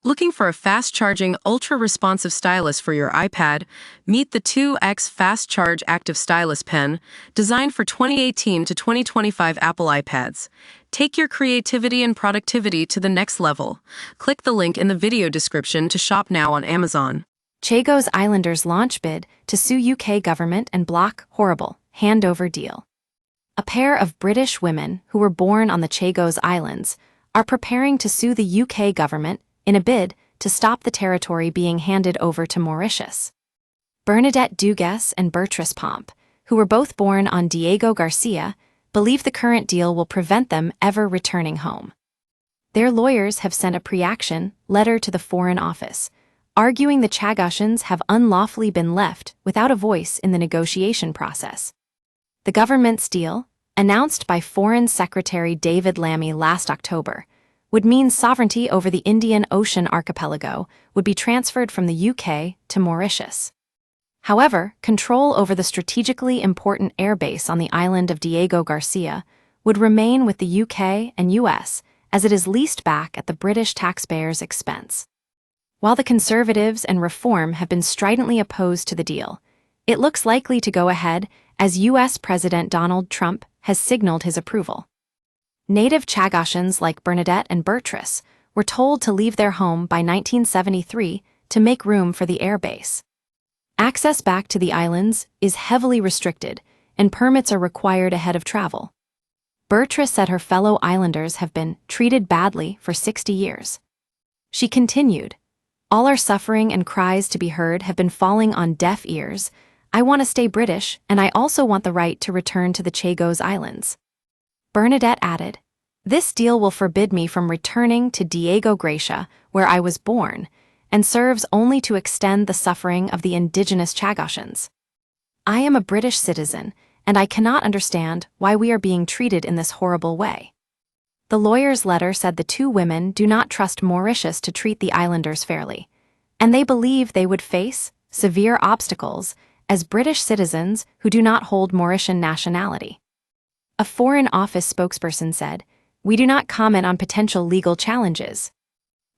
Looking for a fast-charging, ultra-responsive stylus for your iPad? Meet the 2X Fast Charge Active Stylus Pen, designed for 2018 to 2025 Apple iPads. Take your creativity and productivity to the next level. Click the link in the video description to shop now on Amazon. Chagos Islanders launch bid to sue UK government and block horrible handover deal. A pair of British women who were born on the Chagos Islands are preparing to sue the UK government in a bid to stop the territory being handed over to Mauritius. Bernadette Dugas and Bertrice Pomp, who were both born on Diego Garcia, believe the current deal will prevent them ever returning home. Their lawyers have sent a pre-action letter to the Foreign Office, arguing the Chagosians have unlawfully been left without a voice in the negotiation process. The government's deal, announced by Foreign Secretary David Lammy last October, would mean sovereignty over the Indian Ocean archipelago would be transferred from the UK to Mauritius. However, control over the strategically important airbase on the island of Diego Garcia would remain with the UK and US as it is leased back at the British taxpayers' expense. While the Conservatives and Reform have been stridently opposed to the deal, it looks likely to go ahead as US President Donald Trump has signaled his approval. Native Chagosians like Bernadette and Bertrice were told to leave their home by 1973 to make room for the airbase. Access back to the islands is heavily restricted, and permits are required ahead of travel. Bertrice said her fellow islanders have been treated badly for 60 years. She continued, "All our suffering and cries to be heard have been falling on deaf ears. I want to stay British, and I also want the right to return to the Chagos Islands." Bernadette added, "This deal will forbid me from returning to Diego Garcia, where I was born, and serves only to extend the suffering of the indigenous Chagosians. I am a British citizen, and I cannot understand why we are being treated in this horrible way." The lawyer's letter said the two women do not trust Mauritius to treat the islanders fairly, and they believe they would face severe obstacles as British citizens who do not hold Mauritian nationality. A Foreign Office spokesperson said, "We do not comment on potential legal challenges.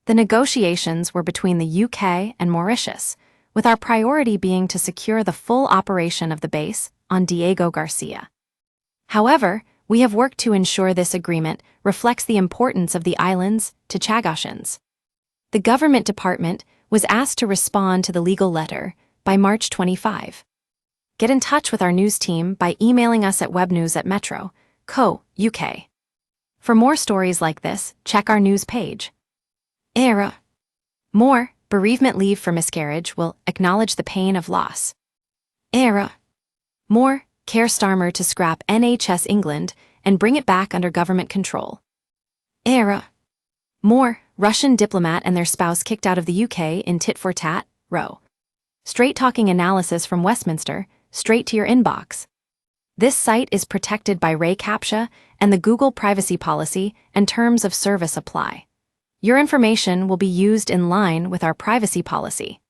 The negotiations were between the UK and Mauritius, with our priority being to secure the full operation of the base on Diego Garcia. However, we have worked to ensure this agreement reflects the importance of the islands to Chagosians." The government department was asked to respond to the legal letter by March 25. Get in touch with our news team by emailing us at webnews@metro.co UK. For more stories like this, check our news page. More bereavement leave for miscarriage will acknowledge the pain of loss. More Keir Starmer to scrap NHS England and bring it back under government control. More Russian diplomat and their spouse kicked out of the UK in tit-for-tat, row. Straight-talking analysis from Westminster, straight to your inbox. This site is protected by Ray CAPTCHA, and the Google privacy policy and terms of service apply. Your information will be used in line with our privacy policy.